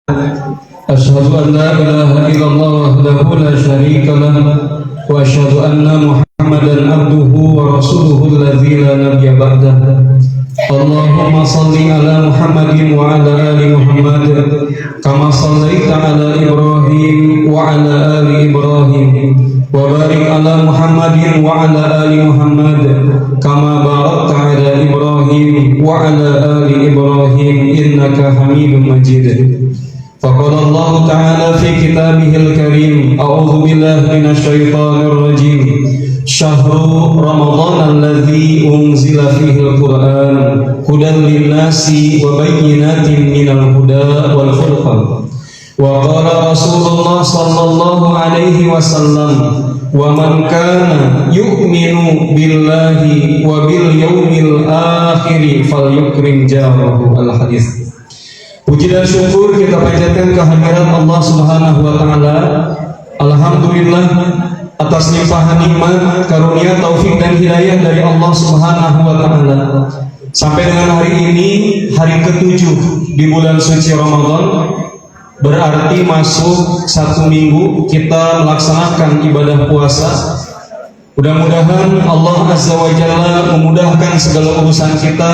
أشهد أن لا إله إلا الله وحده لا شريك له وأشهد أن محمدا عبده ورسوله الذي لا نبي بعده اللهم صل على محمد وعلى آل محمد كما صليت على إبراهيم وعلى آل إبراهيم وبارك على محمد وعلى آل محمد كما باركت على إبراهيم وعلى آل إبراهيم إنك حميد مجيد. فقال الله تعالى في كتابه الكريم أعوذ بالله من الشيطان الرجيم شهر رمضان الذي أنزل فيه القرآن هدى للناس وبينات من الهدى والفرقان. وقال رسول الله صلى الله عليه وسلم ومن كان يؤمن بالله وباليوم الآخر فليكرم جاره. Al-Hadis. Puji dan syukur kita panjatkan kehadirat Allah Subhanahu wa taala. Alhamdulillah atas limpahan nikmat, karunia, taufik dan hidayah dari Allah Subhanahu wa taala. Sampai dengan hari ini, hari ke-7 di bulan suci Ramadan, berarti masuk 1 minggu kita melaksanakan ibadah puasa. Mudah-mudahan Allah Azza wa Jalla memudahkan segala urusan kita,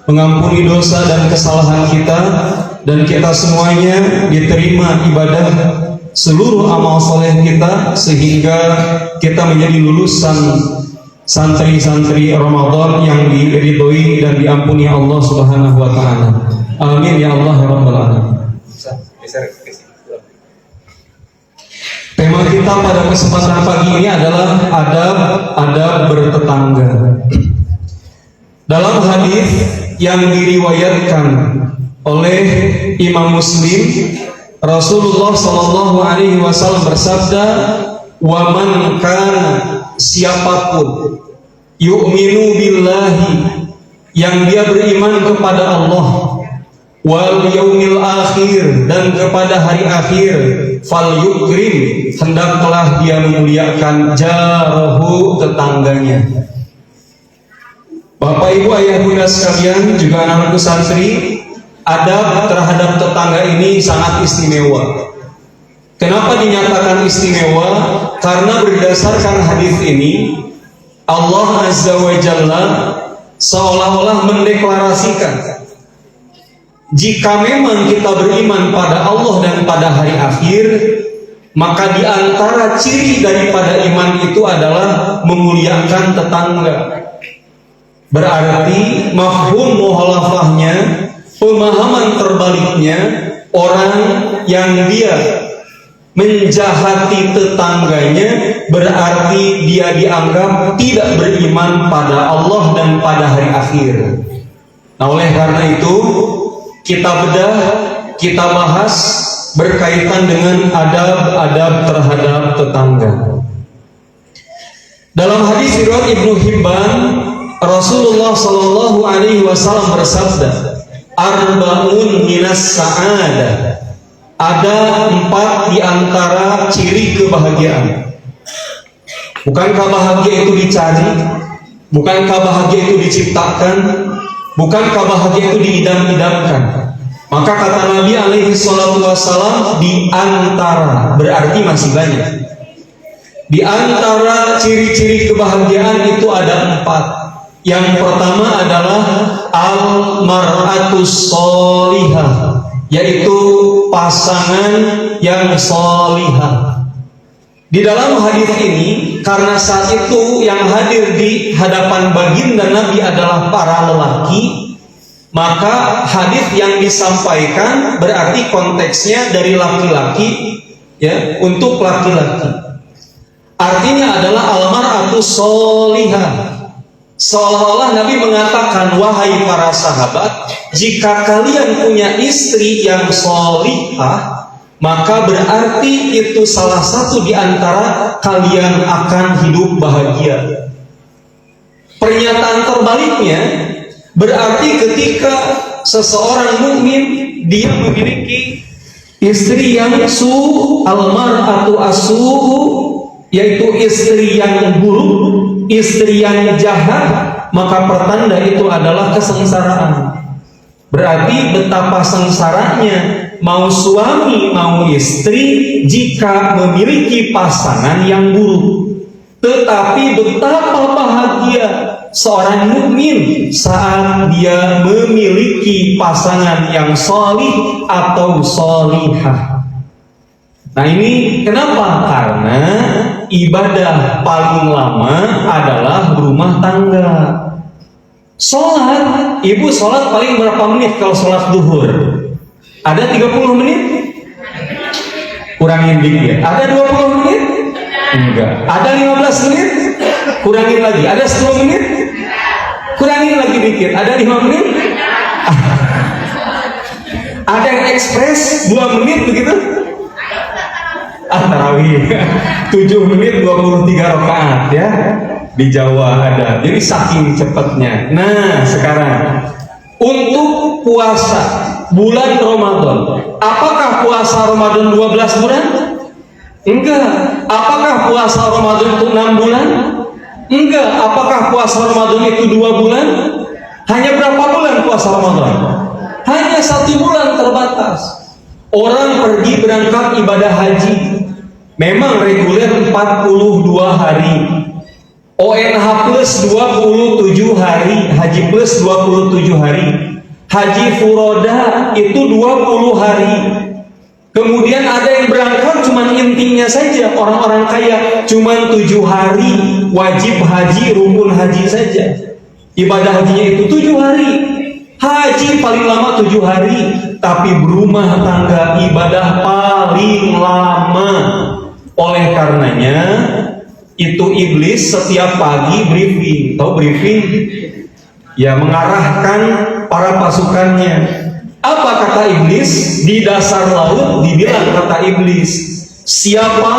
mengampuni dosa dan kesalahan kita, dan kita semuanya diterima ibadah seluruh amal soleh kita, sehingga kita menjadi lulusan santri-santri Ramadan yang diridhoi dan diampuni Allah Subhanahu wa taala. Amin ya Allah ya rabbal alamin. Tema kita pada kesempatan pagi ini adalah adab bertetangga. Dalam hadis yang diriwayatkan oleh Imam Muslim, Rasulullah Shallallahu Alaihi Wasallam bersabda, "Waman kana, siapapun yu'minu billahi, yang dia beriman kepada Allah, wal yaumil akhir, dan kepada hari akhir, fal yukrim, hendaklah dia memuliakan jarahu, tetangganya." Bapak Ibu ayah bunda sekalian, juga anak-anakku santri, adab terhadap tetangga ini sangat istimewa. Kenapa dinyatakan istimewa? Karena berdasarkan hadis ini, Allah Azza wa Jalla seolah-olah mendeklarasikan, jika memang kita beriman pada Allah dan pada hari akhir, maka di antara ciri daripada iman itu adalah memuliakan tetangga. Berarti mafhum mukhalafahnya, pemahaman terbaliknya, orang yang dia menjahati tetangganya berarti dia dianggap tidak beriman pada Allah dan pada hari akhir. Nah, oleh karena itu kita bedah, kita bahas berkaitan dengan adab-adab terhadap tetangga. Dalam hadis riwayat Ibnu Hibban, Rasulullah Shallallahu Alaihi Wasallam bersabda, "Arba'un minas sa'adah." Ada 4 di antara ciri kebahagiaan. Bukankah bahagia itu dicari? Bukankah bahagia itu diciptakan? Bukankah bahagia itu diidam-idamkan? Maka kata Nabi alaihi salatu wassalam, di antara, berarti masih banyak. Di antara ciri-ciri kebahagiaan itu ada 4. Yang pertama adalah al-mar'atus sholihah, yaitu pasangan yang sholihah. Di dalam hadis ini, karena saat itu yang hadir di hadapan baginda Nabi adalah para lelaki, maka hadis yang disampaikan berarti konteksnya dari laki-laki, ya, untuk laki-laki. Artinya adalah al-mar'atus sholihah. Seolah-olah Nabi mengatakan, wahai para sahabat, jika kalian punya istri yang sholihah, maka berarti itu salah satu di antara kalian akan hidup bahagia. Pernyataan terbaliknya berarti ketika seseorang mukmin dia memiliki istri yang al-mar'atu as-su'u, yaitu istri yang buruk, istri yang jahat, maka pertanda itu adalah kesengsaraan. Berarti betapa sengsaranya mau suami mau istri jika memiliki pasangan yang buruk. Tetapi betapa bahagia seorang mukmin saat dia memiliki pasangan yang sholih atau sholihah. Nah ini kenapa? Karena ibadah paling lama adalah berumah tangga. Sholat, ibu sholat paling berapa menit kalau sholat duhur? Ada 30 menit? Kurangin dikit. Ada 20 menit? Enggak. Ada 15 menit? Kurangin lagi. Ada 10 menit? Kurangin lagi dikit. Ada 5 menit? Ada yang ekspres 2 menit begitu? Tarawih 7 menit 23 rakaat ya. Di Jawa ada. Jadi saking cepatnya. Nah, sekarang untuk puasa bulan Ramadan. Apakah puasa Ramadan 12 bulan? Enggak. Apakah puasa Ramadan itu 6 bulan? Enggak. Apakah puasa Ramadan itu 2 bulan? Hanya berapa bulan puasa Ramadan? Hanya 1 bulan terbatas. Orang pergi berangkat ibadah haji. Memang reguler 42 hari. ONH plus 27 hari, haji plus 27 hari. Haji furoda itu 20 hari. Kemudian ada yang berangkat cuman intinya saja, orang-orang kaya cuman 7 hari wajib haji, rukun haji saja. Ibadah hajinya itu 7 hari. Haji paling lama 7 hari, tapi berumah tangga ibadah paling lama. Oleh karenanya itu iblis setiap pagi briefing. Tahu briefing? Ya, mengarahkan para pasukannya. Apa kata iblis? Di dasar laut dibilang kata iblis, siapa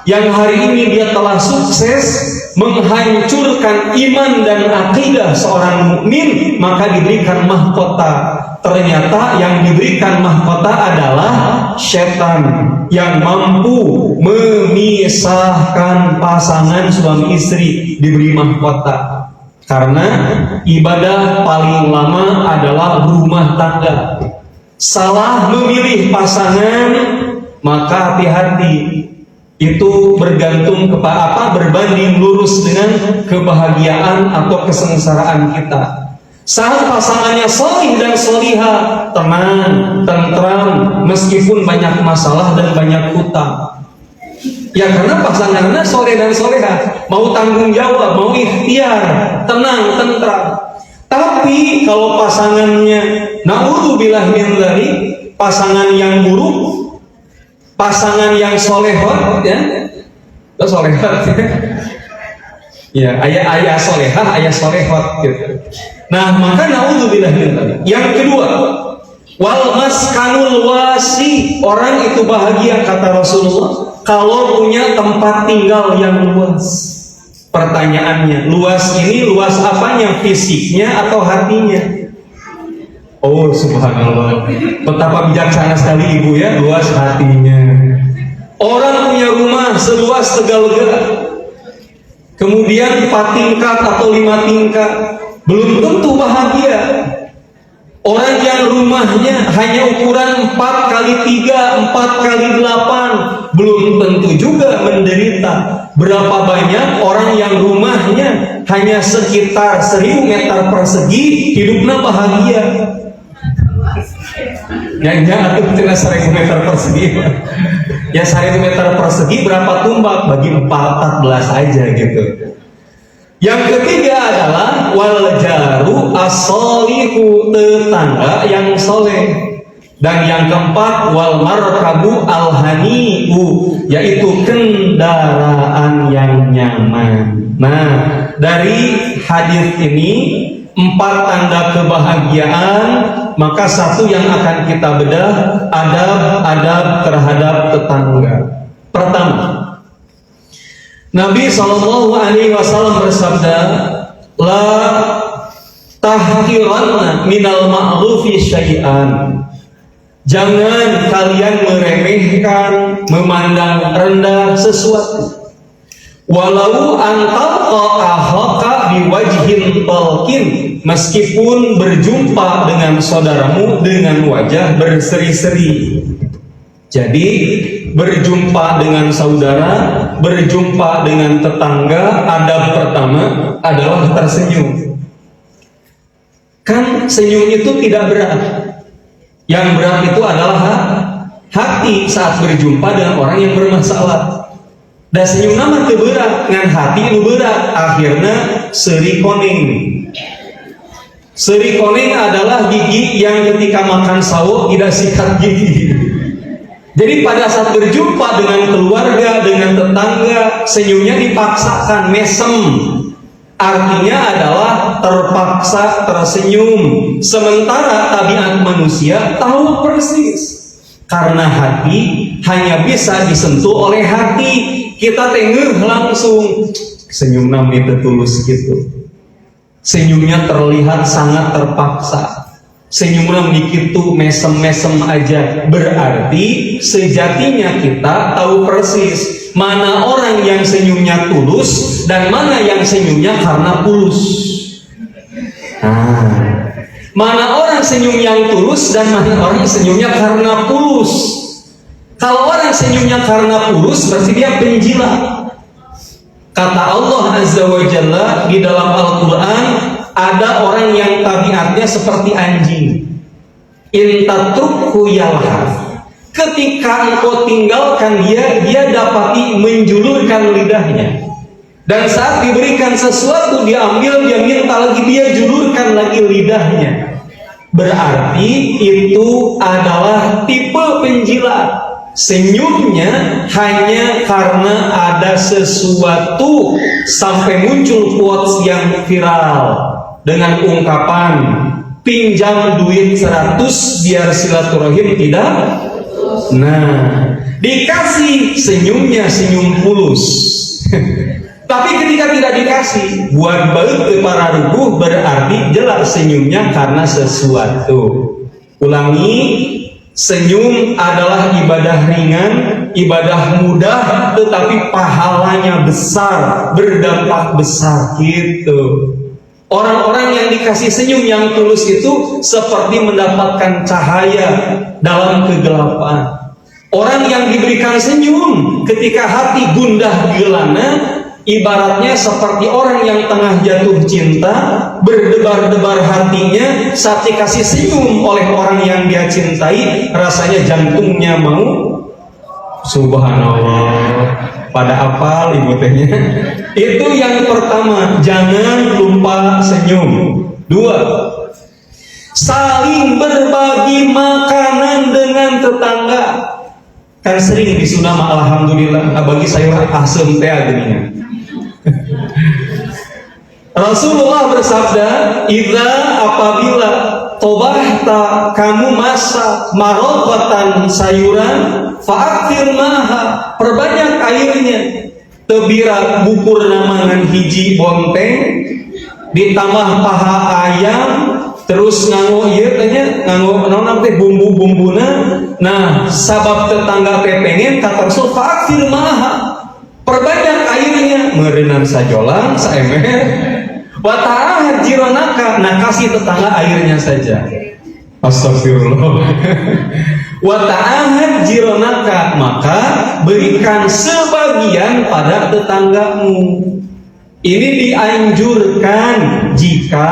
yang hari ini dia telah sukses menghancurkan iman dan akidah seorang mukmin, maka diberikan mahkota. Ternyata yang diberikan mahkota adalah setan yang mampu memisahkan pasangan suami istri, diberi mahkota. Karena ibadah paling lama adalah rumah tangga. Salah memilih pasangan, maka hati-hati. Itu bergantung kepada apa? Berbanding lurus dengan kebahagiaan atau kesengsaraan kita. Saat pasangannya sholih dan sholihah, tenang, tentram, meskipun banyak masalah dan banyak hutang. Ya karena pasangannya sholih dan sholihah, mau tanggung jawab, mau ikhtiar, tenang, tentram. Tapi kalau pasangannya naudzubillah min dzalik, pasangan yang buruk, pasangan yang solehot, ya, solehot, ya, ayah solehah, ayah solehot, gitu. Nah, maka naudzubillah min dzalik. Yang kedua, wal maskanul wasi, orang itu bahagia kata Rasulullah kalau punya tempat tinggal yang luas. Pertanyaannya, luas ini luas apanya? Fisiknya atau hatinya? Oh subhanallah, betapa bijaksana sekali ibu ya, luas hatinya. Orang punya rumah seluas Tegalega, kemudian 4 tingkat atau 5 tingkat, belum tentu bahagia. Orang yang rumahnya hanya ukuran 4x3, 4x8, belum tentu juga menderita. Berapa banyak orang yang rumahnya hanya sekitar 1000 meter persegi, hidupnya bahagia. Jangan tuh cina 1000 meter persegi. Ya 1000 meter persegi berapa tumbak? Bagi 14 aja gitu. Yang ketiga adalah wal jaru as-solihu, tetangga yang soleh. Dan yang keempat wal markabu al-hani'u, yaitu kendaraan yang nyaman. Nah, dari hadis ini 4 tanda kebahagiaan, maka satu yang akan kita bedah, adab-adab terhadap tetangga. Pertama, Nabi SAW bersabda, la tahqiranna minal ma'rufi syai'an. Jangan kalian meremehkan, memandang rendah sesuatu. Walau antalqa akhaka biwajhin talqin, meskipun berjumpa dengan saudaramu dengan wajah berseri-seri. Jadi berjumpa dengan saudara, berjumpa dengan tetangga, adab pertama adalah tersenyum. Kan senyum itu tidak berat. Yang berat itu adalah hati saat berjumpa dengan orang yang bermasalah. Dan senyum nama teu berat, ngan hati nu berat, akhirnya seri koneng. Seri koneng adalah gigi yang ketika makan sawo tidak sikat gigi. Jadi pada saat berjumpa dengan keluarga, dengan tetangga, senyumnya dipaksakan, mesem. Artinya adalah terpaksa tersenyum. Sementara tabiat manusia tahu persis. Karena hati hanya bisa disentuh oleh hati. Kita tengah langsung senyum nami tertulus gitu. Senyumnya terlihat sangat terpaksa. Senyumnya begitu mesem-mesem aja. Berarti sejatinya kita tahu persis mana orang yang senyumnya tulus dan mana yang senyumnya karena pulus. Mana orang senyum yang tulus dan mana orang senyumnya karena pulus. Kalau orang senyumnya karena pulus berarti dia penjilat. Kata Allah Azza wa Jalla di dalam Al-Quran, ada orang yang tabiatnya seperti anjing. In tatrukhu yalhaf. Ketika engkau tinggalkan dia dapati menjulurkan lidahnya. Dan saat diberikan sesuatu diambil, dia minta lagi, dia julurkan lagi lidahnya. Berarti itu adalah tipe penjilat. Senyumnya hanya karena ada sesuatu, sampai muncul quotes yang viral dengan ungkapan pinjam duit 100 biar silaturahim tidak. Nah, dikasih senyumnya senyum pulus. Tapi ketika tidak dikasih, buat baut ke para rubuh, berarti jelas senyumnya karena sesuatu. Ulangi, senyum adalah ibadah ringan, ibadah mudah, tetapi pahalanya besar, berdampak besar gitu. Orang-orang yang dikasih senyum yang tulus itu seperti mendapatkan cahaya dalam kegelapan. Orang yang diberikan senyum ketika hati gundah gelana, ibaratnya seperti orang yang tengah jatuh cinta, berdebar-debar hatinya saat dikasih senyum oleh orang yang dia cintai, rasanya jantungnya mau subhanallah. Pada apal ibu tehnya. Itu yang pertama, jangan lupa senyum. 2, saling berbagi makanan dengan tetangga. Kan sering disunah alhamdulillah bagi sayur asem teh geuningan. Rasulullah bersabda, "Idza apabila tobahta kamu masak marobatan sayuran, fa'akfir maha, perbanyak airnya, tebira bukur namangan hiji bonteng, ditambah paha ayam, terus nganggo ieu tanya nganggo naon teh bumbu-bumbuna." Nah, sabab tetangga teh pengen kata Rasul, fa'akfir maha, perbanyak airnya, meureunnan sajolang saemeh. Wa ta'ahad jiranaka, nah kasih tetangga airnya saja. Astagfirullah. Wa ta'ahad jiranaka, maka berikan sebagian pada tetanggamu. Ini dianjurkan jika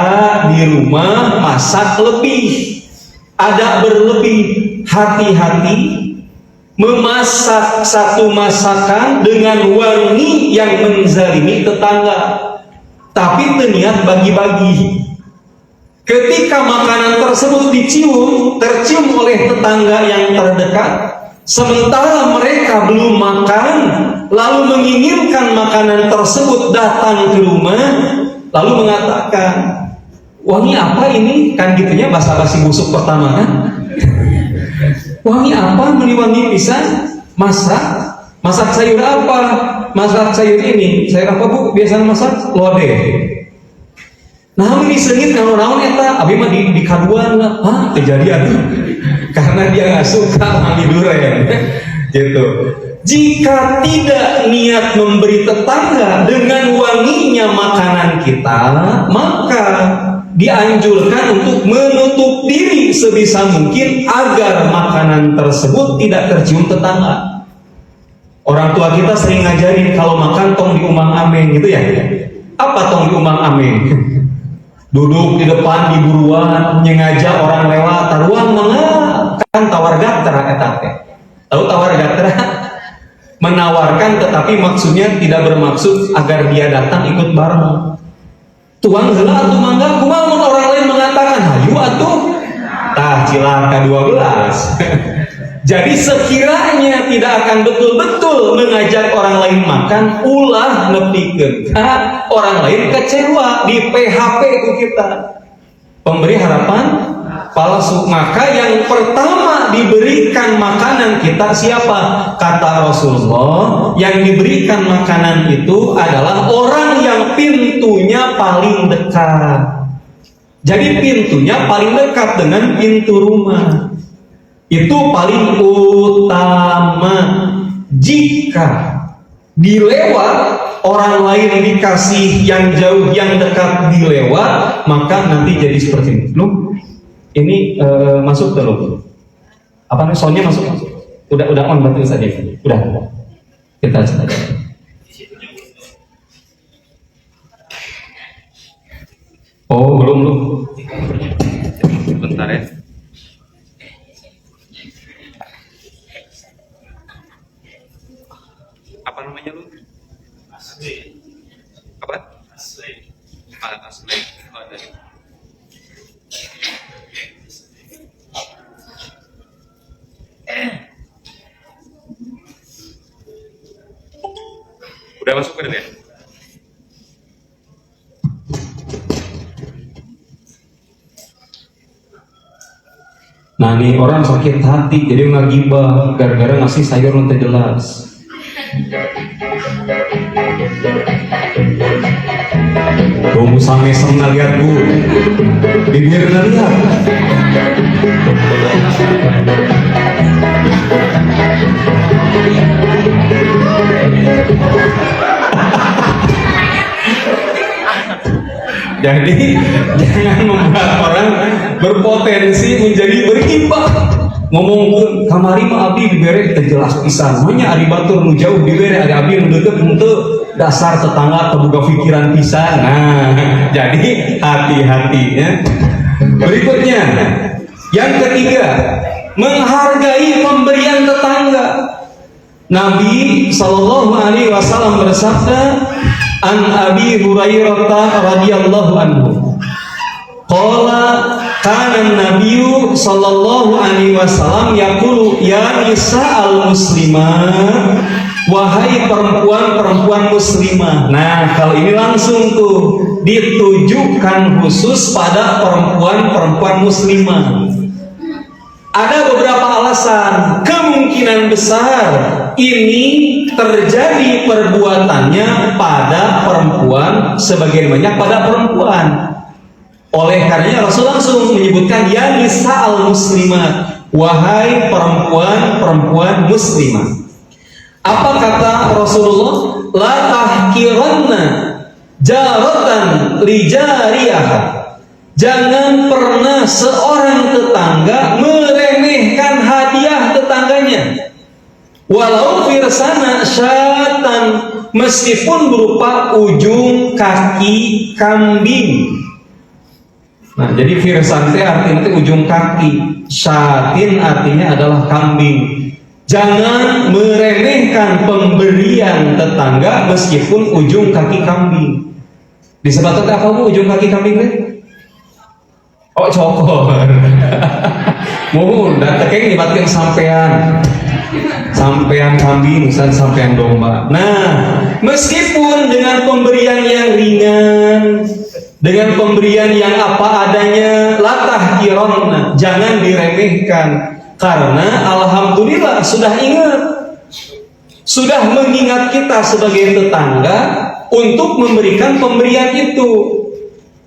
di rumah masak lebih, ada berlebih, hati-hati memasak satu masakan dengan wangi yang menzalimi tetangga, tapi berniat bagi-bagi. Ketika makanan tersebut tercium oleh tetangga yang terdekat, sementara mereka belum makan, lalu menginginkan makanan tersebut datang ke rumah, lalu mengatakan, wangi apa ini? Kan gitunya basa-basi busuk pertama kan? Wangi apa? Meni-wangi pisan? Masak sayur apa? Masak sayur ini. Sayur apa bu? Biasa masak lodeh. Nah ini sengit naon eta, abi mah di kaduan lah. Hah, kejadian. Karena dia nggak suka wangi durian. Gitu. Jika tidak niat memberi tetangga dengan wanginya makanan kita, maka dianjurkan untuk menutup diri sebisa mungkin agar makanan tersebut tidak tercium tetangga. Orang tua kita sering ngajarin kalau makan tong diumang-ameng gitu ya. Apa tong diumang-ameng? Duduk di depan di buruan, nyengaja orang lewat, taruang mangga, kan tawar gatra eta teh. Tahu tawar gatra? Menawarkan tetapi maksudnya tidak bermaksud agar dia datang ikut bareng. Tuang heula atuh mangga, kumaha mun orang lain mengatakan hayu atuh. Tah cilaka 12. Jadi sekiranya tidak akan betul-betul mengajak orang lain makan, ulah nepikeun orang lain kecewa, di PHP ku kita. Pemberi harapan palsu. Maka yang pertama diberikan makanan kita siapa? Kata Rasulullah, yang diberikan makanan itu adalah orang yang pintunya paling dekat. Jadi pintunya paling dekat dengan pintu rumah. Itu paling utama. Jika dilewat orang lain dikasih yang jauh, yang dekat dilewat, maka nanti jadi seperti ini. Loh, ini masuk belum? Apa nih? Soundnya masuk? Udah on betul saja. Udah. Kita coba. Oh, belum. Bentar ya. Apa namanya lu? Asli. Apa? Asli. Asli. Oh, ada. Udah masuk ke ya? Nah nih orang sakit hati jadi ngagibah gara-gara ngasih sayur nanti jelas. Tunggu sampai senang lihat bu, bibirnya lihat. Jadi jangan membuat orang berpotensi menjadi bergibah. Ngomong kamari mah abdi dibere jelas pisan. Nya ari batur nu jauh dibere, ari abdi nu deukeut henteu dasar tetangga terbuka pikiran pisan. Nah, jadi hati-hati ya. Berikutnya, yang ketiga, menghargai pemberian tetangga. Nabi Shallallahu Alaihi Wasallam bersabda, An Abi Hurairah radhiyallahu anhu, qala kana Nabiyyu sallallahu alaihi wasallam yaqulu ya nisa'al muslimat, wahai perempuan-perempuan muslimah. Nah, kalau ini langsung tuh ditujukan khusus pada perempuan-perempuan muslimah. Ada beberapa alasan, kemungkinan besar ini terjadi perbuatannya pada perempuan sebagian banyak pada perempuan. Oleh karenanya Rasul langsung menyebutkan ya nisa'al muslimat, wahai perempuan-perempuan muslimah. Apa kata Rasulullah? La tahkiranna jaratan li jariyah. Jangan pernah seorang tetangga meremehkan hadiah tetangganya. Walau firsana syatan, meskipun berupa ujung kaki kambing. Nah, jadi firsan teh artinya ujung kaki, syatin artinya adalah kambing. Jangan meremehkan pemberian tetangga meskipun ujung kaki kambing. Disebutkan apa bu ujung kaki kambing teh? Oh cokor. Mohon dateng dibatkan sampean kambing, misalnya sampean domba. Nah, meskipun dengan pemberian yang ringan, dengan pemberian yang apa adanya, latah kironna, jangan diremehkan, karena alhamdulillah sudah ingat, sudah mengingat kita sebagai tetangga untuk memberikan pemberian itu.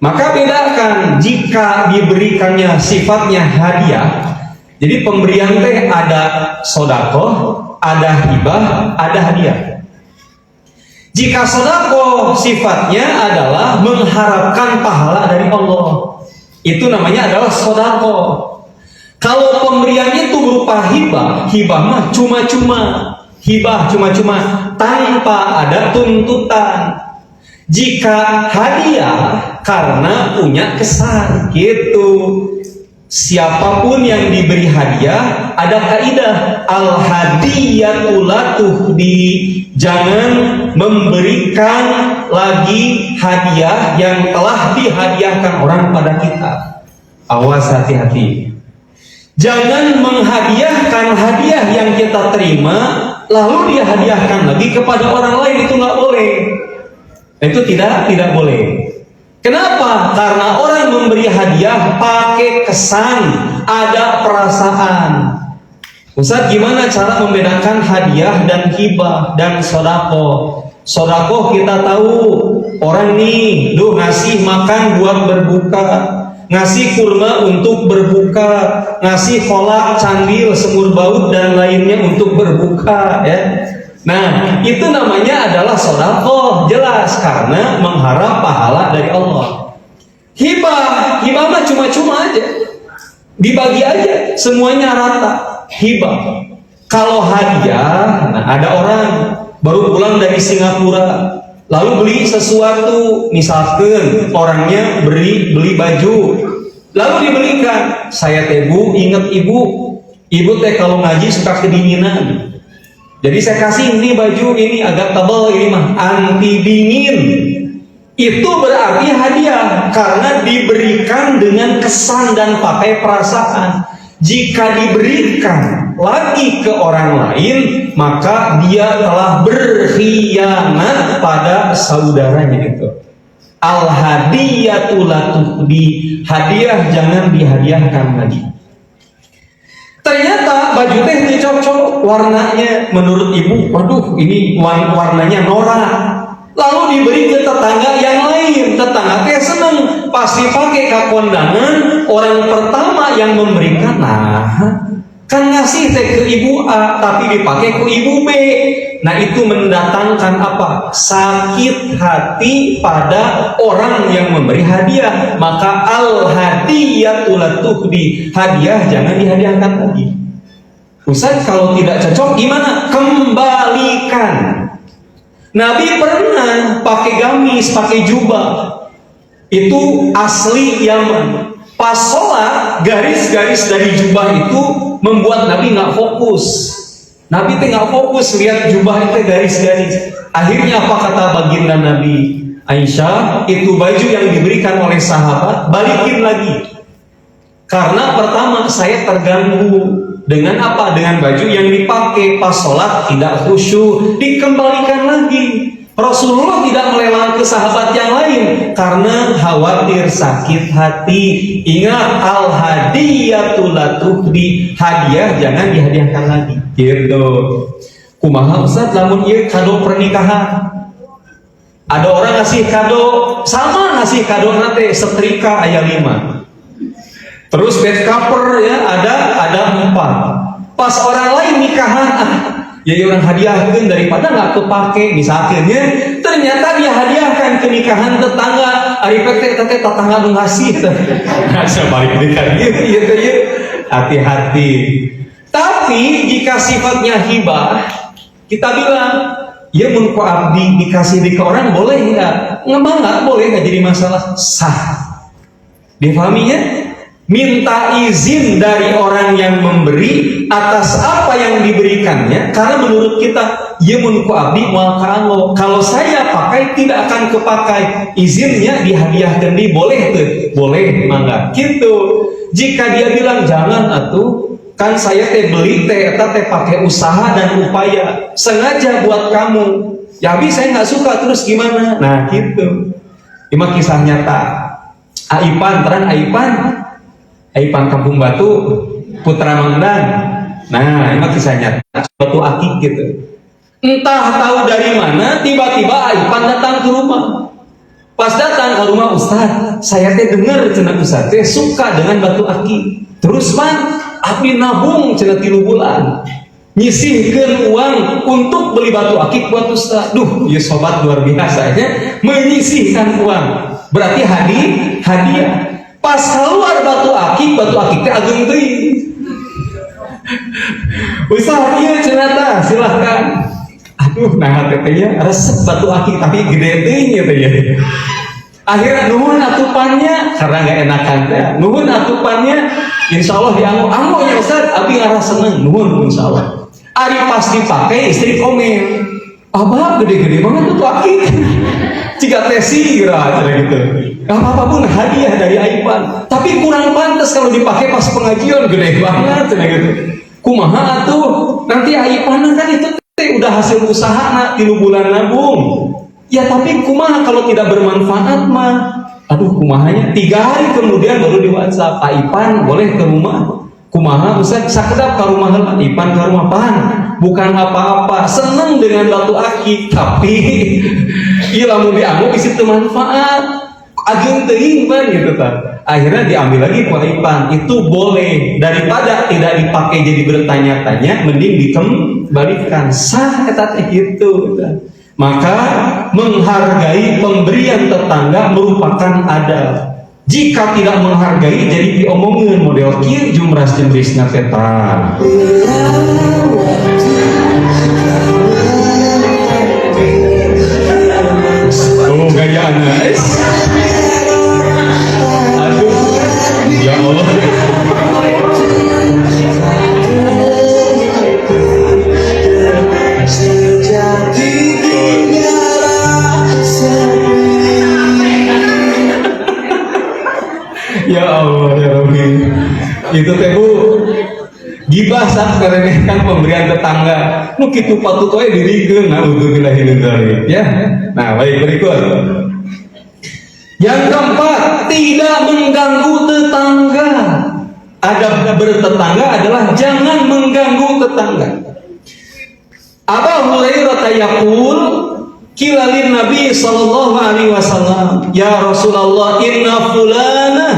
Maka bedakan jika diberikannya sifatnya hadiah. Jadi pemberian teh ada sodakoh, ada hibah, ada hadiah. Jika sedekah sifatnya adalah mengharapkan pahala dari Allah, itu namanya adalah sedekah. Kalau pemberian itu berupa hibah, hibah mah cuma-cuma, hibah cuma-cuma tanpa ada tuntutan. Jika hadiah karena punya kesan gitu. Siapapun yang diberi hadiah, ada kaidah al-hadiyatu la tuhdi, jangan memberikan lagi hadiah yang telah dihadiahkan orang pada kita. Awas, hati-hati. Jangan menghadiahkan hadiah yang kita terima lalu dia hadiahkan lagi kepada orang lain, itu nggak boleh. Itu tidak boleh. Kenapa? Karena orang memberi hadiah pakai kesan, ada perasaan. Ustaz, gimana cara membedakan hadiah dan hibah dan sodako? Sodako kita tahu, orang nih, ngasih makan buat berbuka, ngasih kurma untuk berbuka, ngasih kolak, candil, semur baut dan lainnya untuk berbuka, ya. Nah, itu namanya adalah sedekah, jelas, karena mengharap pahala dari Allah. Hibah mah cuma-cuma aja, dibagi aja, semuanya rata. Hibah. Kalau hadiah, nah ada orang baru pulang dari Singapura, lalu beli sesuatu, misalkan orangnya beli baju, lalu dibelikan. Saya teh Bu, inget ibu teh kalau ngaji suka kedinginan. Jadi saya kasih ini baju ini agak tebal, ini mah anti dingin. Itu berarti hadiah karena diberikan dengan kesan dan pakai perasaan. Jika diberikan lagi ke orang lain, maka dia telah berkhianat pada saudaranya itu. Al-hadiyatu la tuhdi, hadiah jangan dihadiahkan lagi. Ternyata baju teh ini cocok warnanya menurut ibu, waduh ini warnanya norak. Lalu diberi ke tetangga yang lain, tetangga teh seneng, pasti pakai ke kondangan orang pertama yang memberikan. Nah, kan ngasih teh ke ibu A tapi dipakai ke ibu B. Nah, itu mendatangkan apa? Sakit hati pada orang yang memberi hadiah. Maka al-hadiyatu la tuhdi, hadiah jangan dihadiahkan lagi. Ustaz, kalau tidak cocok gimana? Kembalikan. Nabi pernah pakai gamis, pakai jubah. Itu asli Yaman. Pas sholat, garis-garis dari jubah itu membuat Nabi nggak fokus. Nabi nggak fokus lihat jubah itu garis-garis. Akhirnya apa kata baginda Nabi? Aisyah, itu baju yang diberikan oleh sahabat, balikin lagi. Karena pertama saya terganggu dengan apa? Dengan baju yang dipakai pas sholat tidak khusyuk, dikembalikan lagi. Rasulullah tidak melelang ke sahabat yang lain karena khawatir sakit hati. Ingat, al-hadiyatu la tuhdi, hadiah jangan dihadiahkan lagi. Gitu. Kumaha Ustaz lamun ieu kado pernikahan? Ada orang ngasih kado, sama ngasih kado nate setrika aya 5. Terus bed cover ya ada 4. Pas orang lain nikahan, jadi orang hadiahkan daripada nggak kepake, misalnya ternyata dia hadiahkan ke nikahan tetangga, aripet tetangga ngasih, nggak balik dekat gitu. Hati-hati. Tapi jika sifatnya hibah, kita bilang, ya mun ku abdi dikasih ke orang boleh nggak? Nggak boleh, nggak jadi masalah, sah. Difahaminya? Minta izin dari orang yang memberi atas apa yang diberikannya, karena menurut kita ya mun ku abdi moal ka Allah, kalau saya pakai tidak akan kepakai, izinnya dihadiahkan di boleh tuh, boleh mangga gitu. Jika dia bilang jangan atuh, kan saya teh beli teh pakai usaha dan upaya sengaja buat kamu, ya habis saya nggak suka, terus gimana? Nah gitu. Ini kisah nyata. Aipan Kampung Batu, Putra Mangdan. Nah, ini kisah nyata. Suatu akik gitu. Entah tahu dari mana, tiba-tiba Aipan datang ke rumah. Pas datang ke rumah, Ustaz, saya teh dengar cenah Ustaz teh suka dengan batu akik. Terus man, abdi nabung cenah 3 bulan. nyisihkeun uang untuk beli batu akik buat ustaz. Duh, ya sobat luar biasa ya, menyisihkan uang. Berarti hadiah. Pas keluar batu akik teh ageung teuing. Ustaz ieu cenah silahkan. Aduh, nah teh ya resep batu akik tapi gede teuing ya teh ya. Akhirnya nuhun atupannya karena nggak enakan teh. Nuhun atupannya, insyaallah dianggo ya Ustaz, abi ngarah seneng. Nuhun insyaallah. Ari pas dipakai istri komen, abah gede-gede banget tuh akik. Jika tesi kira gitu. Gak apa-apa pun hadiah dari Aipan. Tapi kurang pantas kalau dipakai pas pengajian gede banget gitu. Kumaha tuh? Nanti Aipan kan itu udah hasil usaha 3 bulan nabung. Ya tapi kumaha kalau tidak bermanfaat mah? Aduh kumahanya 3 hari kemudian baru di WhatsApp, Aipan boleh ke rumah? Kumaha Ustaz sakedap ka rumah Ipan ka rumah pan bukan apa-apa, seneng dengan batu akik tapi ieu lamun dianggo bisi teu manfaat ageung teuing pan gitu kan. Akhirnya diambil lagi ku Ipan. Itu boleh, daripada tidak dipakai jadi bertanya-tanya mending dikembalikan. Sah eta teh kitu. Maka menghargai pemberian tetangga merupakan adab. Jika tidak menghargai jadi diomongin model kieu jumras jemrisna teta. Oh gayana. Aduh. Ya Allah. Ya Allah ya Rabbi. Itu teh Bu gibah saat meremehkan pemberian tetangga. Nu kitu patut we dirikeun naudzubillahi min dzalik ya. Nah, baik berikut. Yang keempat, tidak mengganggu tetangga. Adab bertetangga adalah jangan mengganggu tetangga. Abu Hurairah yaqul Kilalin Nabi sallallahu alaihi wasallam, ya Rasulullah, inna fulana,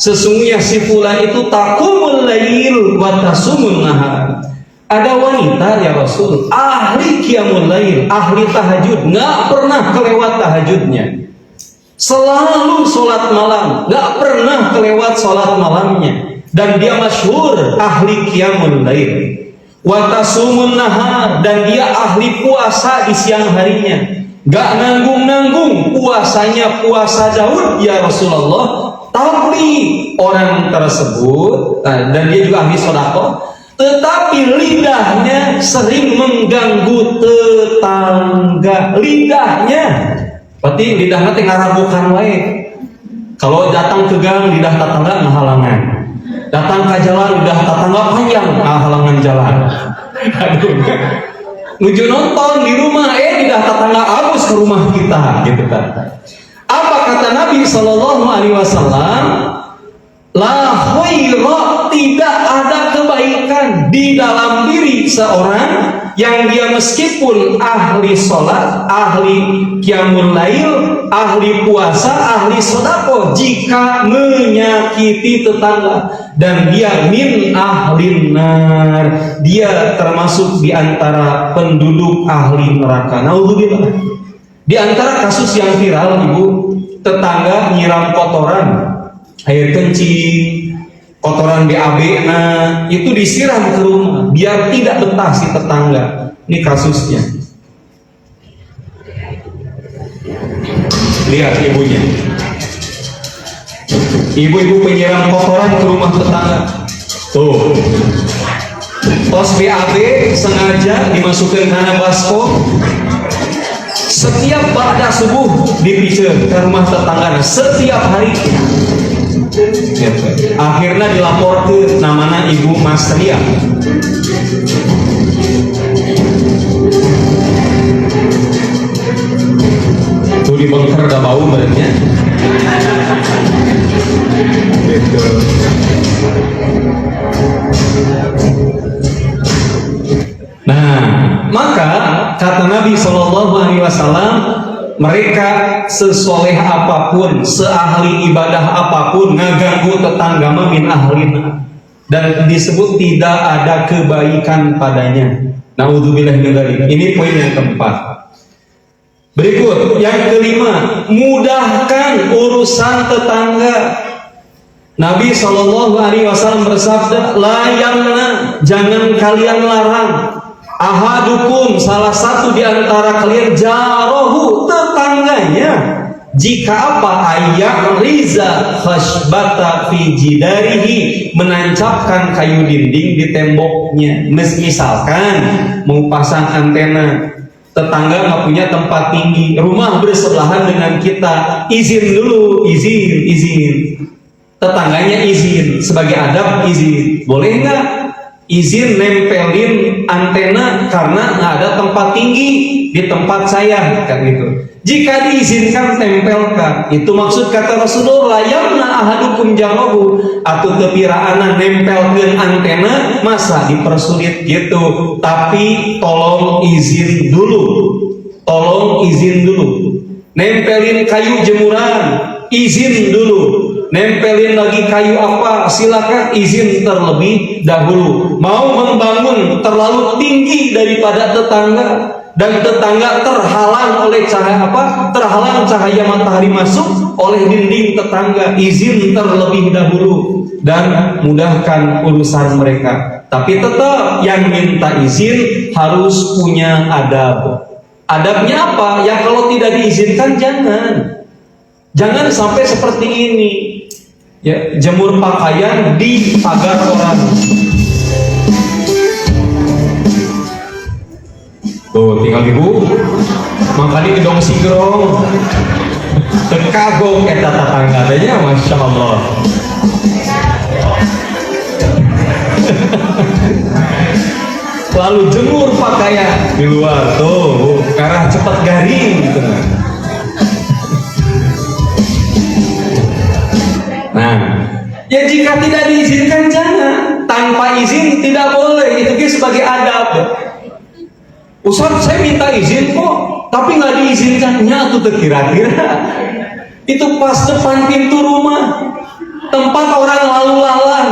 sesungguhnya si fulan itu taqumul lail wa tasumun nahar. Ada wanita ya Rasul, ahli qiyamul lail, ahli tahajud, nggak pernah kelewat tahajudnya. Selalu sholat malam, nggak pernah kelewat sholat malamnya. Dan dia masyhur ahli qiyamul lail. Wa tasumun nahar, dan dia ahli puasa di siang harinya. Gak nanggung-nanggung puasanya puasa Daud ya Rasulullah, tapi orang tersebut dan dia juga ahli sedekah, tetapi lidahnya sering mengganggu tetangga. Lidahnya berarti lidahnya teh ngaragukan wae. Kalau datang ke gang lidah tetangga ngahalangan, datang ke jalan lidah tetangga panjang ngahalangan jalan. Aduh, nuju nonton di rumah, lidah tetangga abus ke rumah kita, gitu kan. Apa kata Nabi Shallallahu Alaihi Wasallam? La khaira, tidak ada kebaikan di dalam diri seorang yang dia meskipun ahli sholat, ahli qiyamul lail, ahli puasa, ahli sedekah, jika menyakiti tetangga, dan dia min ahlin nar, dia termasuk di antara penduduk ahli neraka. Naudzubillah. Di antara kasus yang viral, Ibu, tetangga nyiram kotoran, air kencing, kotoran BAB, nah itu disiram ke rumah biar tidak betah si tetangga. Ini kasusnya. Lihat ibunya, ibu-ibu penyiram kotoran ke rumah tetangga. Tuh, tos BAB sengaja dimasukkan karena baskom. Setiap ba'da subuh dipiceun ke rumah tetangga setiap hari. Akhirnya dilaporkan namanya Ibu Mas Ria. Tuh di bengker udah bau badannya. Gitu. Nah, maka kata Nabi Shallallahu Alaihi Wasallam, mereka sesoleh apapun, seahli ibadah apapun, ngaganggu tetangga min ahlina, dan disebut tidak ada kebaikan padanya. Naudzubillah min dzalik. Ini poin yang keempat. Berikut yang kelima, mudahkan urusan tetangga. Nabi SAW bersabda, la yamna, jangan kalian larang, ahadukum, salah satu di antara kalian, jarohu, tetangganya, jika apa, ayat riza khashbata fi jidarihi, menancapkan kayu dinding di temboknya. Misalkan mau pasang antena, tetangga nggak punya tempat tinggi, rumah bersebelahan dengan kita, izin dulu, izin. Tetangganya izin, sebagai adab izin. Boleh nggak izin nempelin antena karena nggak ada tempat tinggi di tempat saya, kan gitu. Jika diizinkan, tempelkan. Itu maksud kata Rasulullah, yamna ahadukum jarahu, atau tepiraanan nempelkeun antena, masa dipersulit gitu. Tapi tolong izin dulu. Nempelin kayu jemuran, izin dulu. Nempelin lagi kayu apa, silakan izin terlebih dahulu. Mau membangun terlalu tinggi daripada tetangga, dan tetangga terhalang oleh terhalang cahaya matahari masuk oleh dinding tetangga, izin terlebih dahulu dan mudahkan urusan mereka. Tapi tetap yang minta izin harus punya adab. Adabnya apa? Ya kalau tidak diizinkan jangan sampai seperti ini. Ya, jemur pakaian di pagar orang. Tuh, tinggal ibu makanya gedong sigrong terkagok eta tetangga adanya, masya Allah. Lalu jemur pakaian di luar, tuh karena cepat garing gitu. Nah, ya jika tidak diizinkan jangan, tanpa izin tidak boleh, itu sebagai adab. Ustaz, saya minta izin kok, tapi nggak diizinkannya, tuh kira-kira itu pas depan pintu rumah, tempat orang lalu lalang,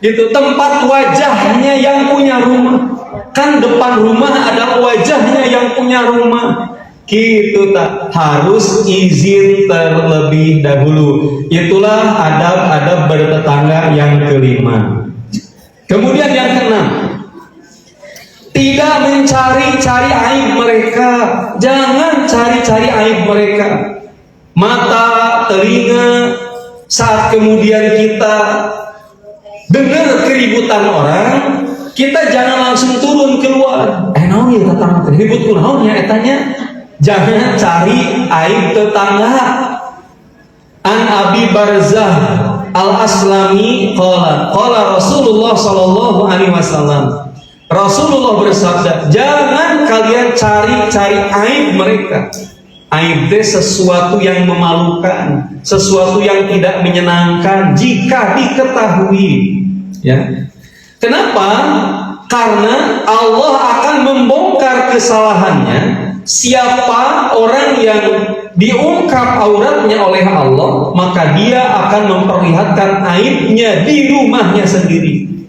gitu, tempat wajahnya yang punya rumah, kan depan rumah ada wajahnya yang punya rumah. Gitu, tak harus izin terlebih dahulu. Itulah adab-adab bertetangga yang kelima. Kemudian yang keenam, tidak mencari-cari aib mereka. Jangan cari-cari aib mereka. Mata, telinga, saat kemudian kita dengar keributan orang, kita jangan langsung turun keluar. Naon ya tetangga ribut kunaon ya etanya. Jangan cari aib tetangga. An Abi Barzah Al-Aslami qala Rasulullah sallallahu alaihi wasallam. Rasulullah bersabda, jangan kalian cari-cari aib mereka. Aib itu sesuatu yang memalukan, sesuatu yang tidak menyenangkan jika diketahui. Ya. Kenapa? Karena Allah akan membongkar kesalahannya. Siapa orang yang diungkap auratnya oleh Allah, maka dia akan memperlihatkan aibnya di rumahnya sendiri.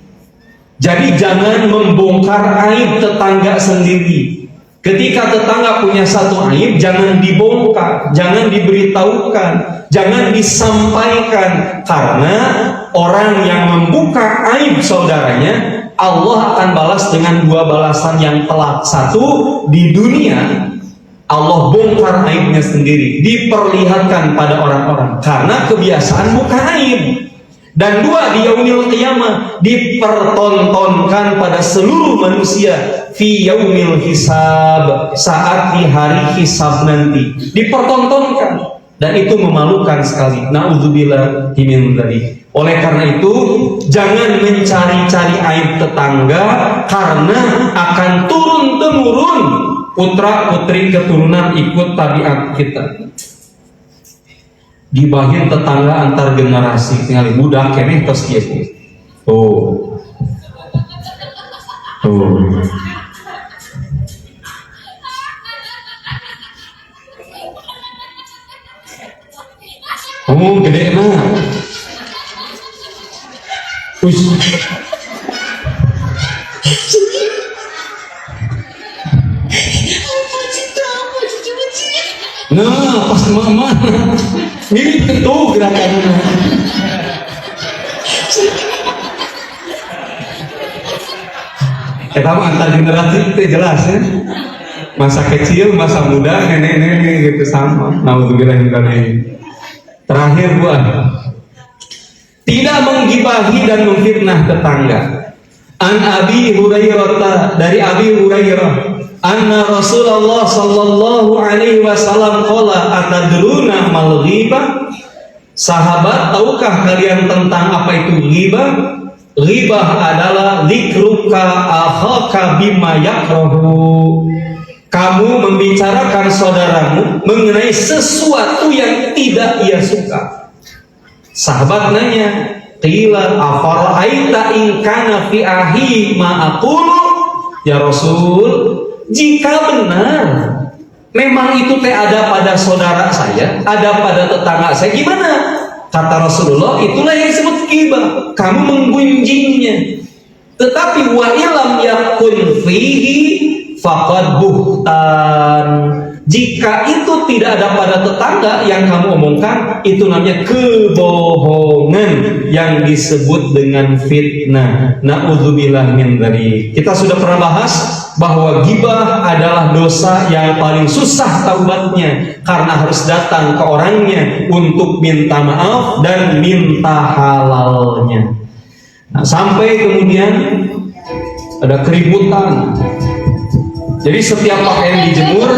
Jadi jangan membongkar aib tetangga sendiri. Ketika tetangga punya satu aib, jangan dibongkar, jangan diberitahukan, jangan disampaikan. Karena orang yang membuka aib saudaranya, Allah akan balas dengan dua balasan yang telak. Satu, di dunia Allah bongkar aibnya sendiri, diperlihatkan pada orang-orang karena kebiasaan buka aib. Dan dua, di yaumil qiyamah dipertontonkan pada seluruh manusia fi yaumil hisab, saat di hari hisab nanti dipertontonkan, dan itu memalukan sekali. Naudzubillah min dzalik. Oleh karena itu, jangan mencari-cari aib tetangga, karena akan turun-temurun putra-putri keturunan ikut tabiat kita. Dibahin tetangga antar generasi, tinggal budak keneh tos kieu. Tuh. Gede mah. Nah, pas mama mirip itu gerakannya. Kita mah antar generasi itu jelas ya. Masa kecil, masa muda, nenek-nenek gitu sama. Naudzubillah min dzalik. Terakhir buat tidak menggibahi dan memfitnah tetangga. An Abi Hurairah, dari Abi Hurairah, anna Rasulullah sallallahu alaihi wasallam qala atadruna mal ghibah? Sahabat, tahukah kalian tentang apa itu ghibah? Ghibah adalah dzikruka akhaka bima yakrahu. Kamu membicarakan saudaramu mengenai sesuatu yang tidak ia suka. Sahabat nanya, qila afara'aita in kana fi ahi ma aqulu? Ya Rasul, jika benar memang itu teh ada pada saudara saya, ada pada tetangga saya, gimana? Kata Rasulullah, itulah yang disebut ghibah. Kamu menggunjingnya. Tetapi wa ilam yakun fihi faqad buhtan. Jika itu tidak ada pada tetangga yang kamu omongkan, itu namanya kebohongan yang disebut dengan fitnah. Na'udzubillah min dzalik. Kita sudah pernah bahas bahwa ghibah adalah dosa yang paling susah taubatnya, karena harus datang ke orangnya untuk minta maaf dan minta halalnya. Nah, sampai kemudian ada keributan. Jadi setiap pakaian dijemur,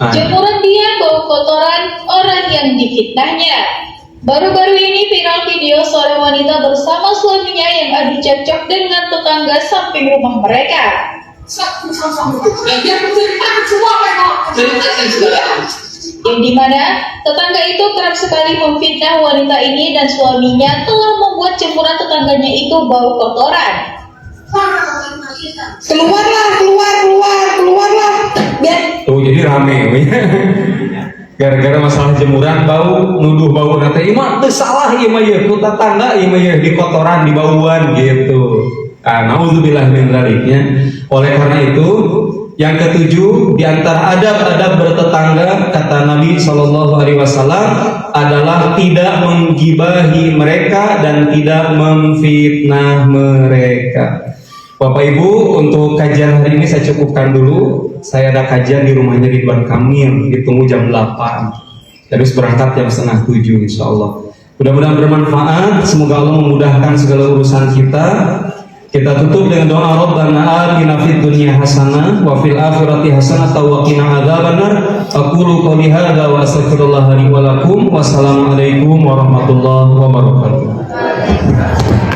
jemuran dia bau kotoran orang yang difitnahnya. Baru-baru ini viral video seorang wanita bersama suaminya yang adu cekcok dengan tetangga samping rumah mereka. Yang dimana tetangga itu kerap sekali memfitnah wanita ini dan suaminya telah membuat jemuran tetangganya itu bau kotoran. Keluarlah. tuh jadi rame. Gara-gara masalah jemuran bau, nuduh bau nanti imah teu salah ieu mah ye ku tetangga ieu mah ye di kotoran di bauan gitu. Naudzubillah min dzaliknya. Oleh karena itu, yang ketujuh di antara adab-adab bertetangga kata Nabi Shallallahu alaihi wasallam adalah tidak menggibahi mereka dan tidak memfitnah mereka. Bapak Ibu, untuk kajian hari ini saya cukupkan dulu. Saya ada kajian di rumahnya Ridwan Kamil, ditunggu jam 8. Terus berangkat jam 6:30 insya Allah. Mudah-mudahan bermanfaat. Semoga Allah memudahkan segala urusan kita. Kita tutup dengan doa Rabbana atina fid dunya hasanah wa fil akhirati hasanah wa qina adzabannar. Aqulu qouli hadza wa astaghfirullah li wa lakum. Wassalamualaikum warahmatullahi wabarakatuh.